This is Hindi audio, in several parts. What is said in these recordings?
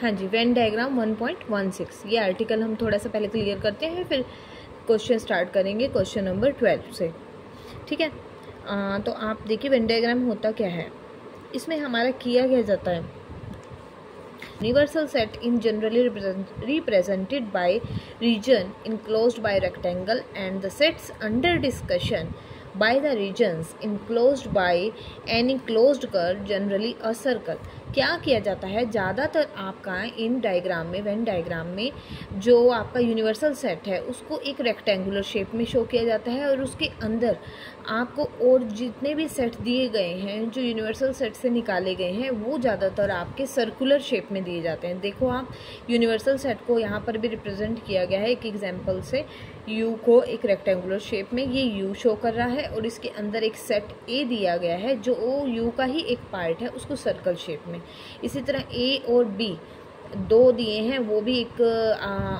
हाँ जी, वेन डायग्राम 1.16, ये आर्टिकल हम थोड़ा सा पहले क्लियर करते हैं, फिर क्वेश्चन स्टार्ट करेंगे क्वेश्चन नंबर 12 से। ठीक है, तो आप देखिए वेन डायग्राम होता क्या है। इसमें हमारा किया क्या जाता है, universal set in generally represented by region enclosed by rectangle and the sets under discussion by the regions enclosed by any closed curve generally a circle। क्या किया जाता है, ज़्यादातर आपका इन डायग्राम में, वेन डायग्राम में जो आपका यूनिवर्सल सेट है उसको एक रेक्टेंगुलर शेप में शो किया जाता है और उसके अंदर आपको और जितने भी सेट दिए गए हैं जो यूनिवर्सल सेट से निकाले गए हैं वो ज़्यादातर आपके सर्कुलर शेप में दिए जाते हैं। देखो आप यूनिवर्सल सेट को यहाँ पर भी रिप्रेजेंट किया गया है एक एग्जांपल से, यू को एक रेक्टेंगुलर शेप में, ये यू शो कर रहा है और इसके अंदर एक सेट ए दिया गया है जो यू का ही एक पार्ट है, उसको सर्कल शेप में। इसी तरह ए और बी दो दिए हैं, वो भी एक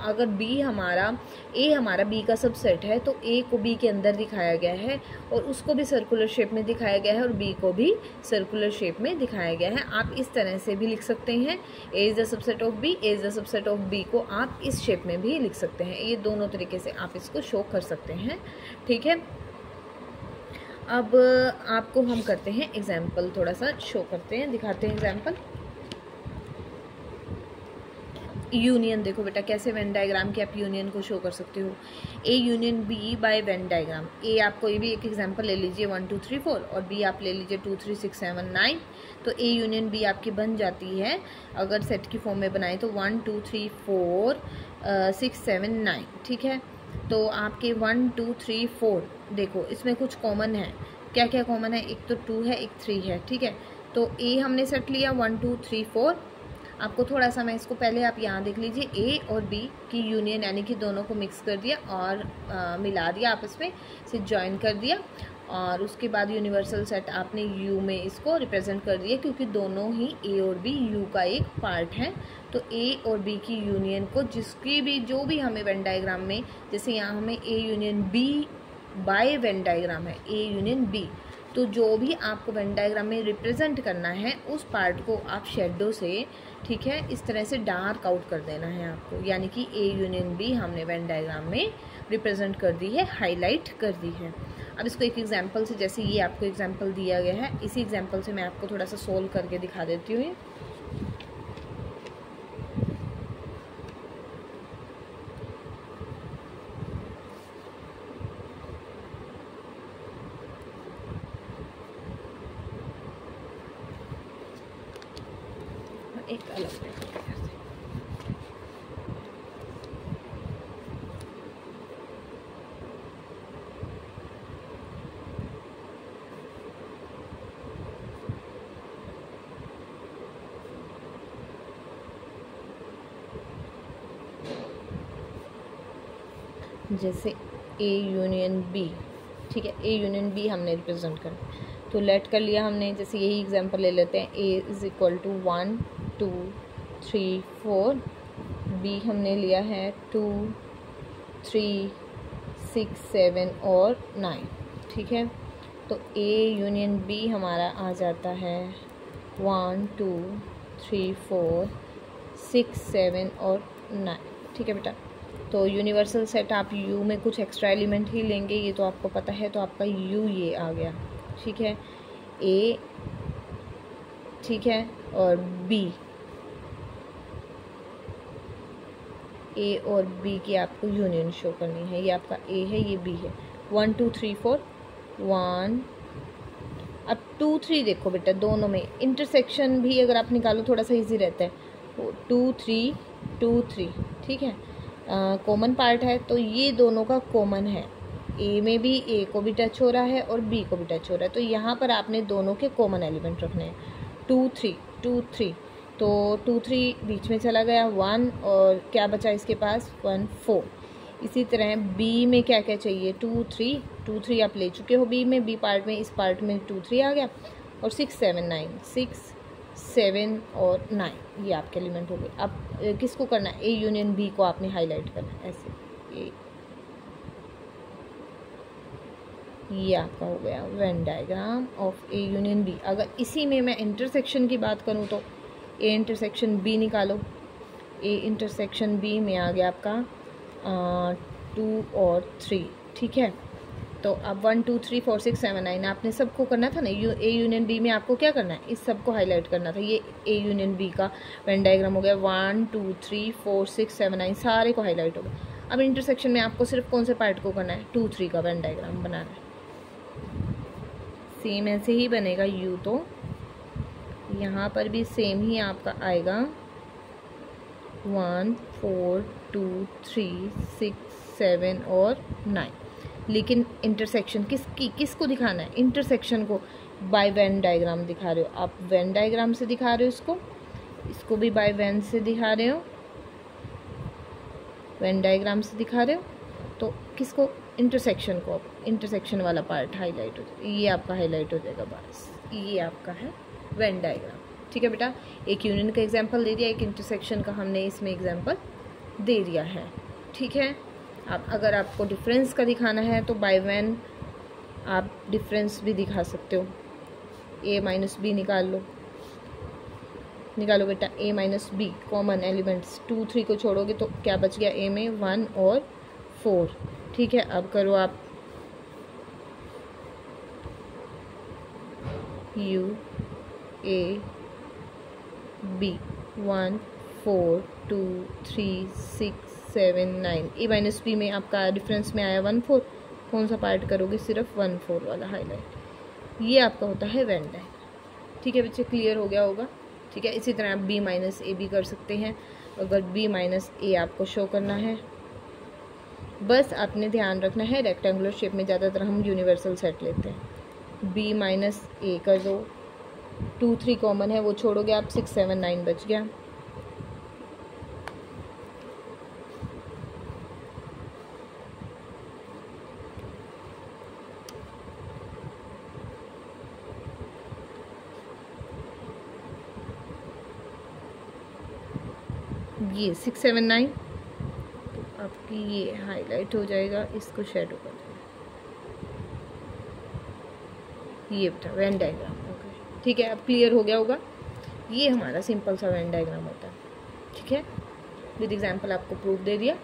अगर बी हमारा ए हमारा बी का सबसेट है तो ए को बी के अंदर दिखाया गया है और उसको भी सर्कुलर शेप में दिखाया गया है और बी को भी सर्कुलर शेप में दिखाया गया है। आप इस तरह से भी लिख सकते हैं, A is the subset of B, A is the subset of B को आप इस शेप में भी लिख सकते हैं। ये दोनों तरीके से आप इसको शो कर सकते हैं। ठीक है, अब आपको हम करते हैं एग्जाम्पल, थोड़ा सा शो करते हैं, दिखाते हैं एग्जाम्पल। यूनियन देखो बेटा कैसे वेन डायग्राम की आप यूनियन को शो कर सकते हो, A union B by Venn diagram. A आप कोई भी एक एग्जांपल ले लीजिए 1 2 3 4 और बी आप ले लीजिए 2 3 6 7 9, तो ए यूनियन बी आपकी बन जाती है अगर सेट की फॉर्म में बनाए तो 1 2 3 4 6 7 9। ठीक है, तो आपके 1 2 3 4 देखो इसमें कुछ कॉमन है, क्या क्या कॉमन है, एक तो 2 है, एक 3 है। ठीक है, तो ए हमने सेट लिया 1 2 3 4, आपको थोड़ा सा मैं इसको पहले आप यहाँ देख लीजिए, ए और बी की यूनियन यानी कि दोनों को मिक्स कर दिया और मिला दिया आपस में, इसे ज्वाइन कर दिया और उसके बाद यूनिवर्सल सेट आपने यू में इसको रिप्रेजेंट कर दिया क्योंकि दोनों ही ए और बी यू का एक पार्ट है। तो ए और बी की यूनियन को जिसकी भी जो भी हमें वेन डायग्राम में, जैसे यहाँ हमें A union B by Venn diagram है, ए यूनियन बी, तो जो भी आपको वेन डायग्राम में रिप्रेजेंट करना है उस पार्ट को आप शेडो से, ठीक है, इस तरह से डार्क आउट कर देना है आपको, यानी कि ए यूनियन बी हमने वेन डायग्राम में रिप्रेजेंट कर दी है, हाईलाइट कर दी है। अब इसको एक एग्जांपल से, जैसे ये आपको एग्जांपल दिया गया है, इसी एग्जांपल से मैं आपको थोड़ा सा सोल्व करके दिखा देती हूँ। एक अलग जैसे ए यूनियन बी, ठीक है, ए यूनियन बी हमने रिप्रेजेंट कर तो लेट कर लिया हमने। जैसे यही एग्जांपल ले लेते हैं, A is equal to 1 2 3 4, B हमने लिया है 2 3 6 7 और 9। ठीक है, तो ए यूनियन बी हमारा आ जाता है 1 2 3 4 6 7 और 9। ठीक है बेटा, तो यूनिवर्सल सेट आप यू में कुछ एक्स्ट्रा एलिमेंट ही लेंगे, ये तो आपको पता है, तो आपका यू ये आ गया। ठीक है, ए, ठीक है, और बी, ए और बी की आपको यूनियन शो करनी है, ये आपका ए है, ये बी है। 1 2 3 4 1, अब 2 3 देखो बेटा दोनों में इंटरसेक्शन भी अगर आप निकालो थोड़ा सा इजी रहता है, 2 3 2 3। ठीक है, कॉमन पार्ट है तो ये दोनों का कॉमन है, ए में भी ए को भी टच हो रहा है और बी को भी टच हो रहा है, तो यहाँ पर आपने दोनों के कॉमन एलिमेंट रखने हैं। 2 3 2 3, तो 2 3 बीच में चला गया 1 और क्या बचा इसके पास 1 4। इसी तरह बी में क्या क्या चाहिए 2 3 आप ले चुके हो बी में, बी पार्ट में, इस पार्ट में 2 3 आ गया और 6 7 9, 6 7 और 9 ये आपके एलिमेंट हो गए। अब किसको करना है, ए यूनियन बी को आपने हाईलाइट करना है ऐसे, ये आपका हो गया Venn diagram of A union B. अगर इसी में मैं इंटरसेक्शन की बात करूँ तो ए इंटरसेक्शन बी निकालो, ए इंटरसेक्शन बी में आ गया आपका 2 और 3, ठीक है। तो अब 1 2 3 4 6 7 9 आपने सबको करना था ना, ए यूनियन बी में आपको क्या करना है, इस सबको हाईलाइट करना था। ये ए यूनियन बी का वेन डायग्राम हो गया। 1 2 3 4 6 7 9 सारे को हाईलाइट हो गया। अब इंटरसेक्शन में आपको सिर्फ कौन से पार्ट को करना है, 2 3 का वेन डायग्राम बनाना है। सेम ऐसे ही बनेगा यू, तो यहाँ पर भी सेम ही आपका आएगा 1 4 2 3 6 7 और 9। लेकिन इंटरसेक्शन किसको दिखाना है, इंटरसेक्शन को बाय वेन डायग्राम दिखा रहे हो आप। वेन डायग्राम से दिखा रहे हो इसको भी बाय वेन से दिखा रहे हो, वेन डायग्राम से दिखा रहे हो। तो किसको, इंटरसेक्शन को। इंटरसेक्शन वाला पार्ट हाईलाइट हो जाएगा, ये आपका हाईलाइट हो जाएगा बस। ये आपका है वेन डायग्राम, ठीक है बेटा। एक यूनियन का एग्जांपल दे दिया, एक इंटरसेक्शन का हमने इसमें एग्जांपल दे दिया है, ठीक है। अब अगर आपको डिफरेंस का दिखाना है तो बाय वेन आप डिफरेंस भी दिखा सकते हो। ए माइनस बी निकालो बेटा, ए माइनस बी कॉमन एलिमेंट्स 2 3 को छोड़ोगे तो क्या बच गया, ए में 1 और 4, ठीक है। अब करो आप U A B 1 4 2 3 6 7 9। A minus B में आपका डिफरेंस में आया 1 4, कौन सा पार्ट करोगे, सिर्फ 1 4 वाला हाईलाइट। ये आपका होता है वेन डायग्राम, ठीक है बच्चे, क्लियर हो गया होगा, ठीक है। इसी तरह आप बी माइनस ए भी कर सकते हैं, अगर बी माइनस ए आपको शो करना है। बस आपने ध्यान रखना है रेक्टेंगुलर शेप में ज़्यादातर हम यूनिवर्सल सेट लेते हैं। बी माइनस ए कर दो, 2 3 कॉमन है वो छोड़ोगे आप, 6 7 9 बच गया। ये 6 7 9 आपकी ये हाईलाइट हो जाएगा, इसको शेडो कर देना। ये बेटा वेन डायग्राम हो गया, ठीक है। अब क्लियर हो गया होगा, ये हमारा सिंपल सा वेन डायग्राम होता है, ठीक है। विद एग्जांपल आपको प्रूफ दे दिया।